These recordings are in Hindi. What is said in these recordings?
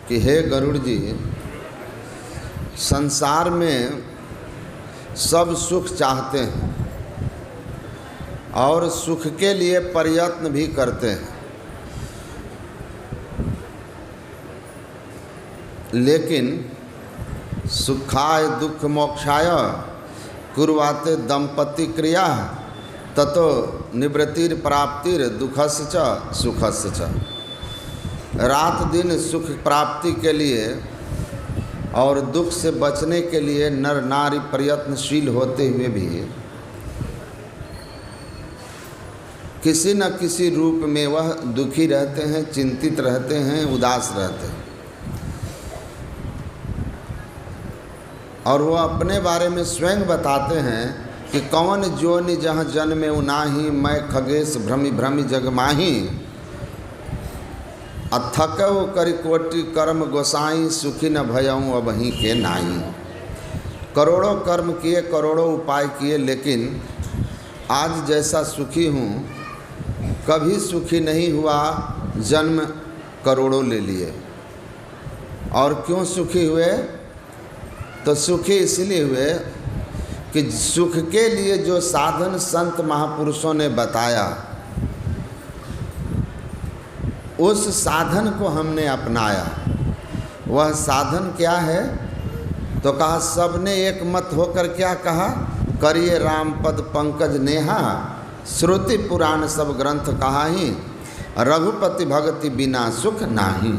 कि हे गरुड़ जी, संसार में सब सुख चाहते हैं और सुख के लिए प्रयत्न भी करते हैं, लेकिन सुखाय दुख मोक्षाय कुर्वाते दंपति क्रिया ततो निवृत्तिर प्राप्तिर दुखस्य च सुखस्य च। रात दिन सुख प्राप्ति के लिए और दुख से बचने के लिए नर नारी प्रयत्नशील होते हुए भी किसी न किसी रूप में वह दुखी रहते हैं, चिंतित रहते हैं, उदास रहते हैं। और वो अपने बारे में स्वयं बताते हैं कि कौन जोनि जहाँ जन्मे उनाही, मैं खगेश भ्रमि भ्रमि जग माही, अथकव करि कोटि कर्म गोसाई, सुखी न भयऊँ अबहीं के नाई। करोड़ों कर्म किए, करोड़ों उपाय किए, लेकिन आज जैसा सुखी हूँ कभी सुखी नहीं हुआ। जन्म करोड़ों ले लिए। और क्यों सुखी हुए? तो सुखी इसलिए हुए कि सुख के लिए जो साधन संत महापुरुषों ने बताया, उस साधन को हमने अपनाया। वह साधन क्या है? तो कहा, सबने एक मत होकर क्या कहा? करिए राम पद पंकज नेहा, श्रुति पुराण सब ग्रंथ कहाही, रघुपति भक्ति बिना सुख नाही।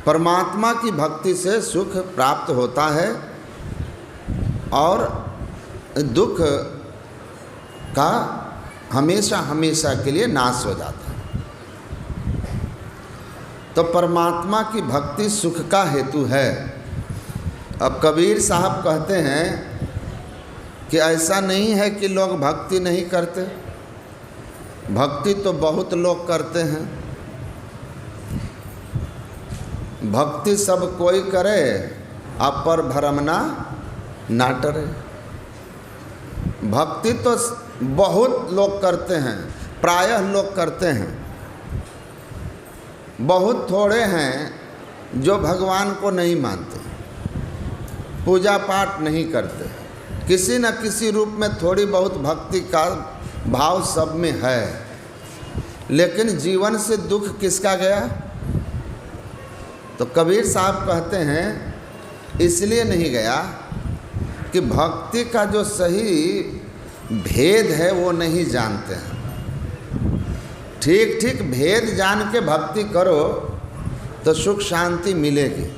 परमात्मा की भक्ति से सुख प्राप्त होता है और दुख का हमेशा हमेशा के लिए नाश हो जाता है। तो परमात्मा की भक्ति सुख का हेतु है। अब कबीर साहब कहते हैं कि ऐसा नहीं है कि लोग भक्ति नहीं करते, भक्ति तो बहुत लोग करते हैं। भक्ति सब कोई करे, अपर भरमना ना टरे। भक्ति तो बहुत लोग करते हैं, प्रायः लोग करते हैं। बहुत थोड़े हैं जो भगवान को नहीं मानते, पूजा पाठ नहीं करते। किसी न किसी रूप में थोड़ी बहुत भक्ति का भाव सब में है, लेकिन जीवन से दुख किसका गया? तो कबीर साहब कहते हैं इसलिए नहीं गया कि भक्ति का जो सही भेद है वो नहीं जानते हैं। ठीक ठीक भेद जान के भक्ति करो तो सुख शांति मिलेगी।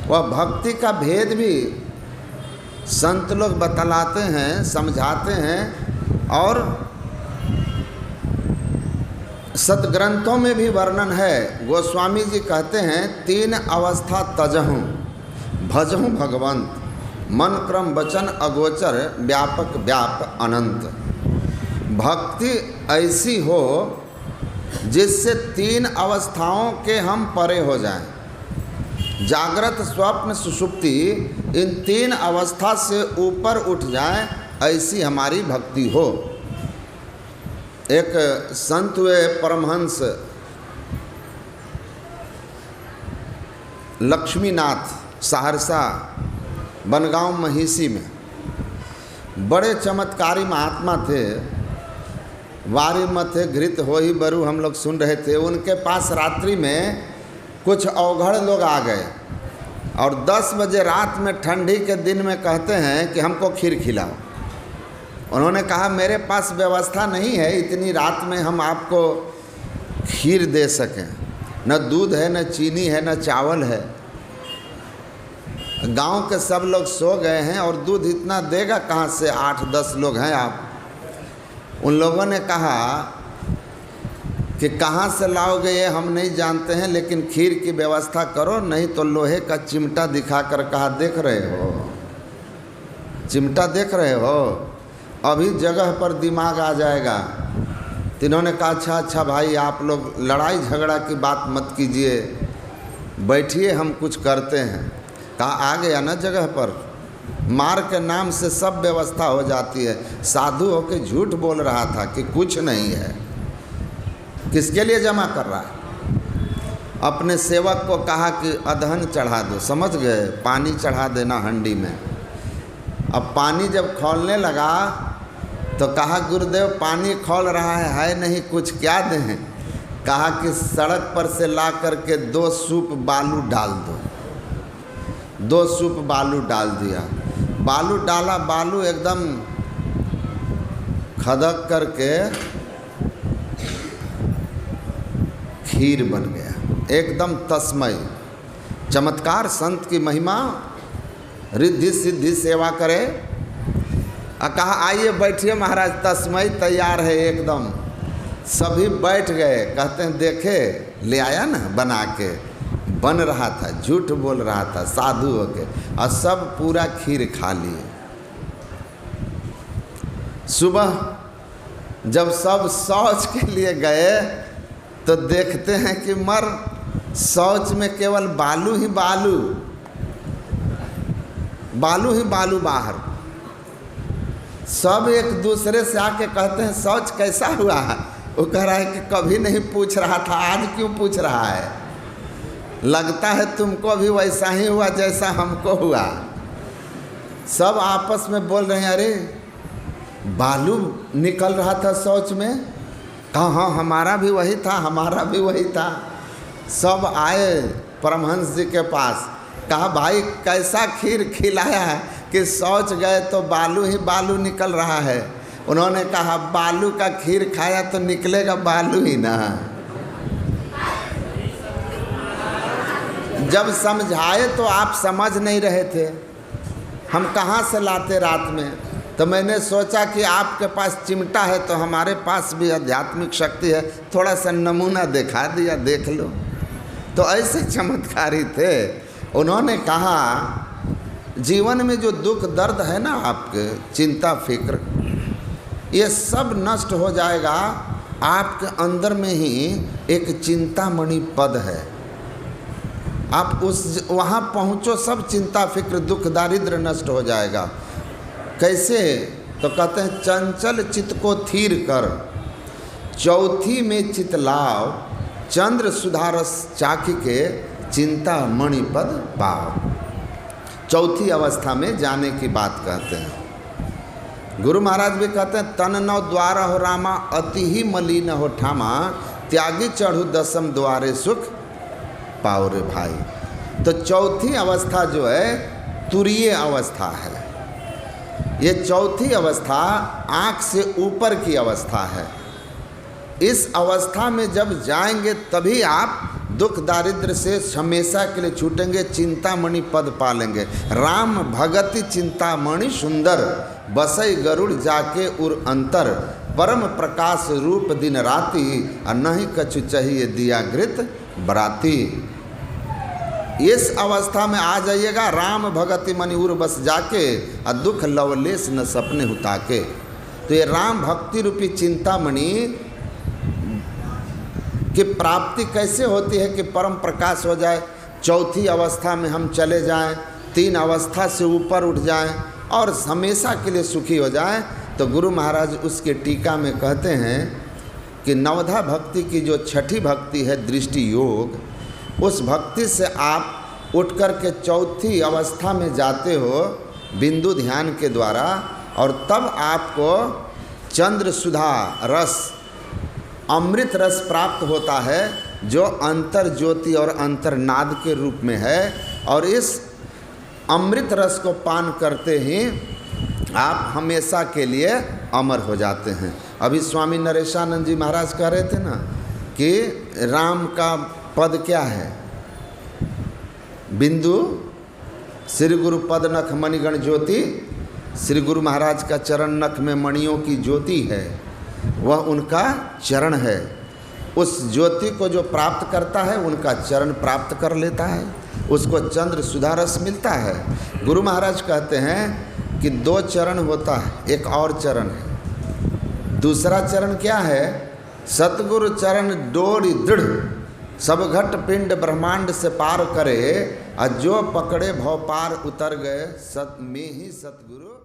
वह भक्ति का भेद भी संत लोग बतलाते हैं, समझाते हैं, और सदग्रंथों में भी वर्णन है। गोस्वामी जी कहते हैं, 3 अवस्था तजहूँ, भजहूँ भगवंत, मन क्रम वचन अगोचर, व्यापक व्याप अनंत। भक्ति ऐसी हो जिससे 3 अवस्थाओं के हम परे हो जाएं। जागृत स्वप्न सुषुप्ति, इन 3 अवस्था से ऊपर उठ जाएं, ऐसी हमारी भक्ति हो। एक संत हुए परमहंस लक्ष्मीनाथ, सहरसा बनगांव महिषी में, बड़े चमत्कारी महात्मा थे। वारी मथे घृत हो ही बरु हम लोग सुन रहे थे। उनके पास रात्रि में कुछ अवघड़ लोग आ गए और 10 बजे रात में, ठंडी के दिन में, कहते हैं कि हमको खीर खिलाओ। उन्होंने कहा, मेरे पास व्यवस्था नहीं है इतनी रात में हम आपको खीर दे सकें। न दूध है, न चीनी है, न चावल है। गांव के सब लोग सो गए हैं और दूध इतना देगा कहाँ से? 8-10 लोग हैं आप। उन लोगों ने कहा कि कहाँ से लाओगे ये हम नहीं जानते हैं, लेकिन खीर की व्यवस्था करो, नहीं तो लोहे का चिमटा दिखाकर कहा, देख रहे हो, चिमटा देख रहे हो, अभी जगह पर दिमाग आ जाएगा। तो इन्होंने कहा, अच्छा भाई, आप लोग लड़ाई झगड़ा की बात मत कीजिए, बैठिए, हम कुछ करते हैं। कहा, आ गया ना जगह पर, मार के नाम से सब व्यवस्था हो जाती है। साधु होकर झूठ बोल रहा था कि कुछ नहीं है। किसके लिए जमा कर रहा है? अपने सेवक को कहा कि अधन चढ़ा दो, समझ गए, पानी चढ़ा देना हंडी में। अब पानी जब खौलने लगा तो कहा गुरुदेव पानी खौल रहा है नहीं कुछ, क्या दें? कहा कि सड़क पर से ला करके 2 सूप बालू डाल दो। 2 सूप बालू डाल दिया, बालू डाला, बालू एकदम खदक करके खीर बन गया, एकदम तस्मय। चमत्कार, संत की महिमा, रिद्धि सिद्धि सेवा करे। कहा आइए बैठिए महाराज, तस्मय तैयार है एकदम। सभी बैठ गए, कहते हैं देखे ले आया ना बना के, बन रहा था, झूठ बोल रहा था साधु होके, और सब पूरा खीर खा लिए। सुबह जब सब शौच के लिए गए तो देखते हैं कि शौच में केवल बालू ही बालू, बालू ही बालू बाहर। सब एक दूसरे से आके कहते हैं शौच कैसा हुआ है? वो कह रहा है कि कभी नहीं पूछ रहा था, आज क्यों पूछ रहा है? लगता है तुमको भी वैसा ही हुआ जैसा हमको हुआ। सब आपस में बोल रहे हैं अरे बालू निकल रहा था शौच में। कहा हाँ हमारा भी वही था, हमारा भी वही था। सब आए परमहंस जी के पास, कहा भाई कैसा खीर खिलाया है कि शौच गए तो बालू ही बालू निकल रहा है। उन्होंने कहा बालू का खीर खाया तो निकलेगा बालू ही ना। जब समझाए तो आप समझ नहीं रहे थे, हम कहाँ से लाते रात में। तो मैंने सोचा कि आपके पास चिमटा है तो हमारे पास भी आध्यात्मिक शक्ति है, थोड़ा सा नमूना दिखा दिया, देख लो। तो ऐसे चमत्कारी थे। उन्होंने कहा जीवन में जो दुख दर्द है ना आपके, चिंता फिक्र, ये सब नष्ट हो जाएगा। आपके अंदर में ही एक चिंतामणि पद है, आप उस वहाँ पहुँचो, सब चिंता फिक्र दुख दारिद्र नष्ट हो जाएगा। कैसे? तो कहते हैं चंचल चित्त को थीर कर, चौथी में चित लाव, चंद्र सुधारस चाखी के चिंता मणि पद पाव। चौथी अवस्था में जाने की बात कहते हैं। गुरु महाराज भी कहते हैं तन नौ द्वार हो रामा, अति ही मलिन हो ठामा, त्यागी चढ़ू दसम द्वारे सुख पाओ रे भाई। तो चौथी अवस्था जो है तुरीय अवस्था है। ये चौथी अवस्था आँख से ऊपर की अवस्था है। इस अवस्था में जब जाएंगे तभी आप दुख दारिद्र से हमेशा के लिए छूटेंगे, चिंतामणि पद पालेंगे। राम भगति चिंतामणि सुंदर, बसई गरुड़ जाके उर अंतर, परम प्रकाश रूप दिन राति, और नहीं कछु चाहिए दिया घृत बराती। इस अवस्था में आ जाइएगा, राम भगति मणि उर बस जाके, और दुख लवलेस न सपने हुताके। तो ये राम भक्ति रूपी चिंतामणि की प्राप्ति कैसे होती है कि परम प्रकाश हो जाए, चौथी अवस्था में हम चले जाएं, 3 अवस्था से ऊपर उठ जाएं और हमेशा के लिए सुखी हो जाएं। तो गुरु महाराज उसके टीका में कहते हैं कि नवधा भक्ति की जो छठी भक्ति है दृष्टि योग, उस भक्ति से आप उठ कर के चौथी अवस्था में जाते हो बिंदु ध्यान के द्वारा, और तब आपको चंद्र सुधा रस, अमृत रस प्राप्त होता है, जो अंतर ज्योति और अंतर्नाद के रूप में है। और इस अमृत रस को पान करते ही आप हमेशा के लिए अमर हो जाते हैं। अभी स्वामी नरेशानंद जी महाराज कह रहे थे ना कि राम का पद क्या है? बिंदु श्री गुरु पद नख मणिगण ज्योति। श्री गुरु महाराज का चरण नख में मणियों की ज्योति है, वह उनका चरण है। उस ज्योति को जो प्राप्त करता है उनका चरण प्राप्त कर लेता है, उसको चंद्र सुधारस मिलता है। गुरु महाराज कहते हैं कि 2 चरण होता है, एक और चरण है। दूसरा चरण क्या है? सतगुरु चरण डोरी दृढ़, सब घट पिंड ब्रह्मांड से पार करे, और जो पकड़े भव पार उतर गए, सत में ही सतगुरु